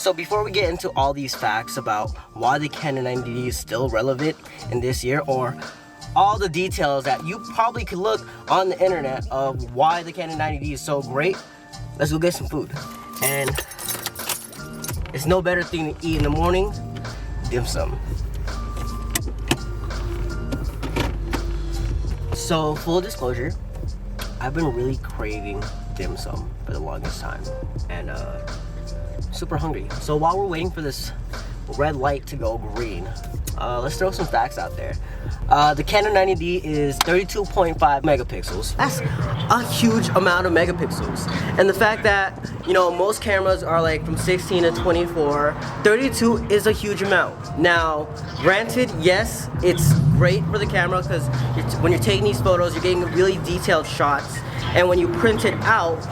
So before we get into all these facts about why the Canon 90D is still relevant in this year, or all the details that you probably could look on the internet of why the Canon 90D is so great, let's go get some food. And it's no better thing to eat in the morning, dim sum. So full disclosure, I've been really craving dim sum for the longest time, and super hungry. So while we're waiting for this red light to go green, let's throw some facts out there. The Canon 90D is 32.5 megapixels. That's a huge amount of megapixels. And the fact that, you know, most cameras are like from 16 to 24, 32 is a huge amount. Now, granted, yes, it's great for the camera because when you're taking these photos, you're getting really detailed shots. And when you print it out,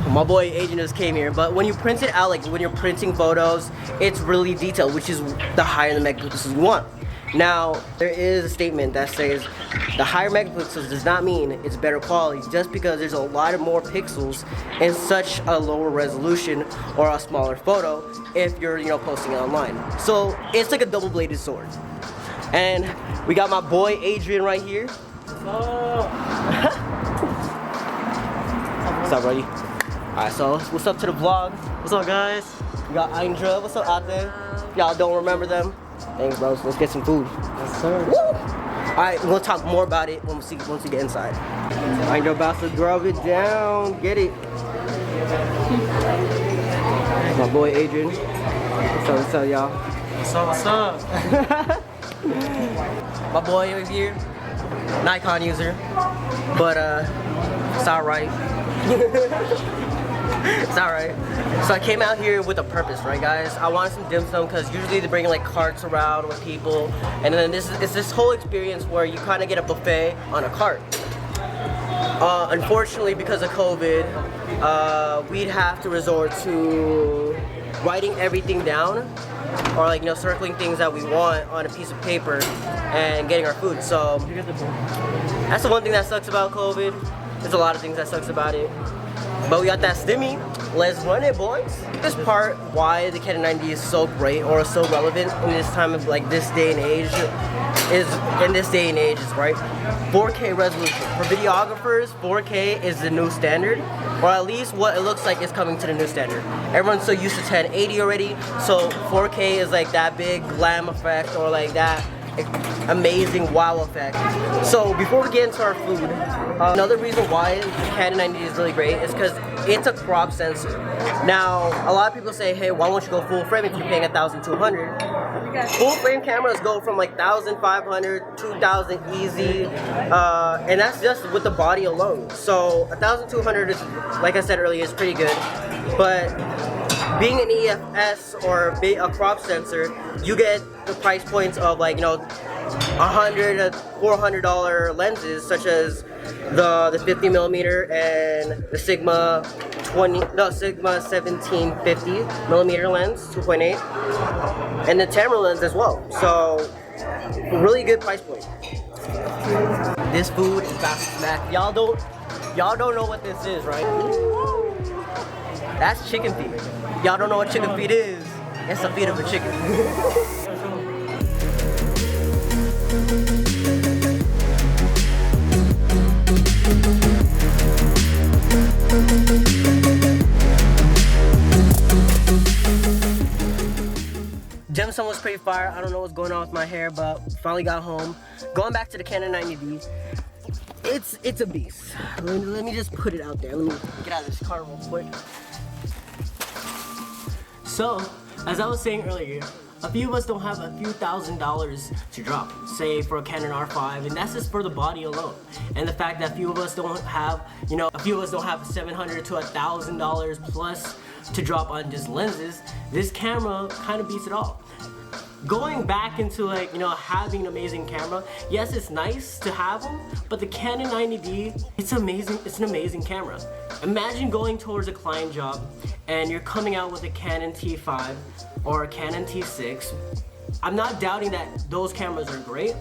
my boy Adrian just came here, but when you print it out, like when you're printing photos, it's really detailed, which is the higher the megapixels you want. Now, there is a statement that says the higher megapixels does not mean it's better quality, just because there's a lot of more pixels in such a lower resolution or a smaller photo if you're, you know, posting it online. So it's like a double-bladed sword. And we got my boy Adrian right here. What's up, buddy? Alright, so what's up to the vlog? What's up, guys? We got Indra. What's up out there? Y'all don't remember them? Thanks, bros. Let's get some food. Yes, sir. Alright, we're gonna talk more about it once we get inside. Indra about to grub it down. Get it. My boy Adrian. What's up, y'all? What's up? My boy over here, Nikon user, but it's alright. It's alright. So I came out here with a purpose, right, guys? I wanted some dim sum because usually they bring like carts around with people, and then it's this whole experience where you kind of get a buffet on a cart. Unfortunately, because of COVID, we'd have to resort to writing everything down, or like, you know, circling things that we want on a piece of paper and getting our food. So that's the one thing that sucks about COVID. There's a lot of things that sucks about it. But we got that stimmy. Let's run it, boys. This part why the Canon 90D is so great or so relevant in this time of like this day and age is right, 4K resolution. For videographers, 4K is the new standard, or at least what it looks like is coming to the new standard. Everyone's so used to 1080 already, so 4K is like that big glam effect or like that amazing wow effect. So before we get into our food, another reason why the Canon 90D is really great is because it's a crop sensor. Now, a lot of people say, hey, why won't you go full frame if you're paying $1,200? Full frame cameras go from like $1,500, $2,000 easy, and that's just with the body alone. So $1,200 is, like I said earlier, is pretty good. But being an EFS or a crop sensor, you get the price points of like, you know, $100 to $400 lenses, such as the 50mm and the Sigma 1750 millimeter lens, 2.8, and the camera lens as well. So really good price point. This food is about to smack. Y'all don't know what this is, right? That's chicken feet. Y'all don't know what chicken feet is. It's a feet of a chicken. Dim sum was pretty fire. I don't know what's going on with my hair, but finally got home. Going back to the Canon 90D. It's a beast. Let me just put it out there. Let me get out of this car real quick. So, as I was saying earlier, a few of us don't have a few $1,000s to drop, say for a Canon R5, and that's just for the body alone. And the fact that a few of us don't have, you know, $700 to $1,000 plus to drop on just lenses, this camera kind of beats it all. Going back into like, you know, having an amazing camera, yes, it's nice to have them, but the Canon 90D, it's amazing. It's an amazing camera. Imagine going towards a client job and you're coming out with a Canon T5 or a Canon T6. I'm not doubting that those cameras are great,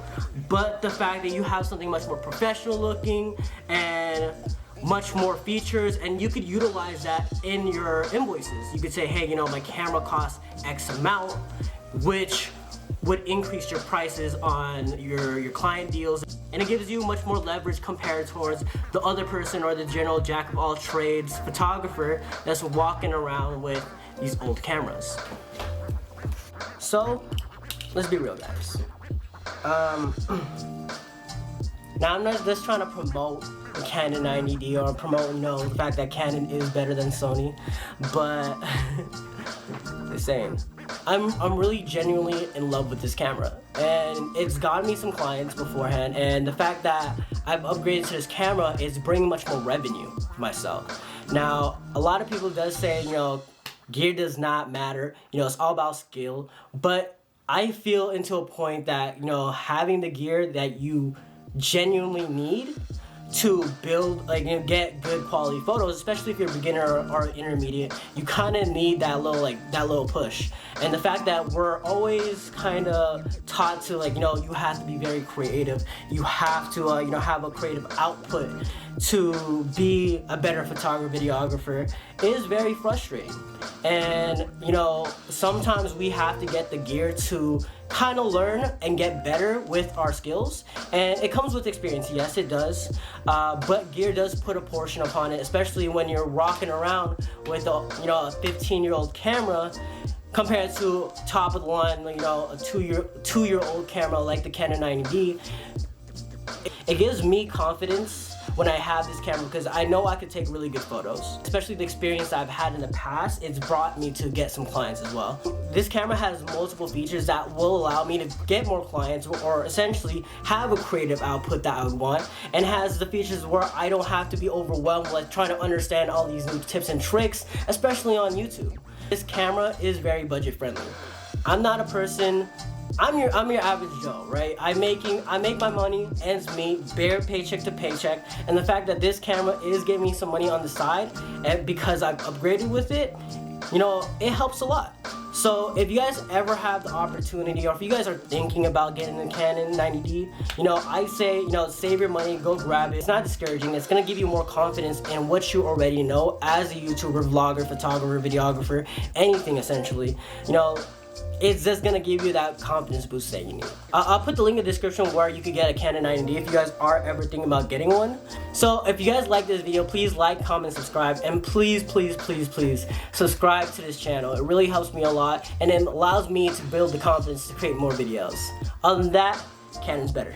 but the fact that you have something much more professional looking and much more features, and you could utilize that in your invoices. You could say, hey, you know, my camera costs X amount, which would increase your prices on your client deals, and it gives you much more leverage compared towards the other person or the general jack of all trades photographer that's walking around with these old cameras. So let's be real, guys. Now I'm not just trying to promote the Canon 90D or promote, you know, the fact that Canon is better than Sony, but just saying, I'm really genuinely in love with this camera, and it's gotten me some clients beforehand, and the fact that I've upgraded to this camera is bringing much more revenue for myself. Now, a lot of people does say, you know, gear does not matter, you know, it's all about skill, but I feel into a point that, you know, having the gear that you genuinely need to build, like, you know, get good quality photos, especially if you're a beginner or intermediate, you kind of need that little push. And the fact that we're always kind of taught to, like, you know, you have to be very creative, you have to you know, have a creative output to be a better photographer, videographer, is very frustrating. And, you know, sometimes we have to get the gear to kind of learn and get better with our skills, and it comes with experience. Yes, it does, but gear does put a portion upon it, especially when you're rocking around with a, you know, a 15-year-old camera compared to top of the line, you know, a two-year-old camera like the Canon 90D. It gives me confidence when I have this camera, because I know I could take really good photos. Especially the experience I've had in the past, it's brought me to get some clients as well. This camera has multiple features that will allow me to get more clients, or essentially have a creative output that I would want, and has the features where I don't have to be overwhelmed like trying to understand all these new tips and tricks, especially on YouTube. This camera is very budget friendly. I'm not a person, I'm your average Joe, right? I make my money, ends meet, bare paycheck to paycheck, and the fact that this camera is giving me some money on the side, and because I've upgraded with it, you know, it helps a lot. So if you guys ever have the opportunity, or if you guys are thinking about getting a Canon 90D, you know, I say, you know, save your money, go grab it. It's not discouraging. It's gonna give you more confidence in what you already know as a YouTuber, vlogger, photographer, videographer, anything essentially. You know, it's just gonna give you that confidence boost that you need. I'll put the link in the description where you could get a Canon 90D if you guys are ever thinking about getting one. So if you guys like this video, please like, comment, subscribe, and please, please, please, please subscribe to this channel. It really helps me a lot, and it allows me to build the confidence to create more videos. Other than that, Canon's better.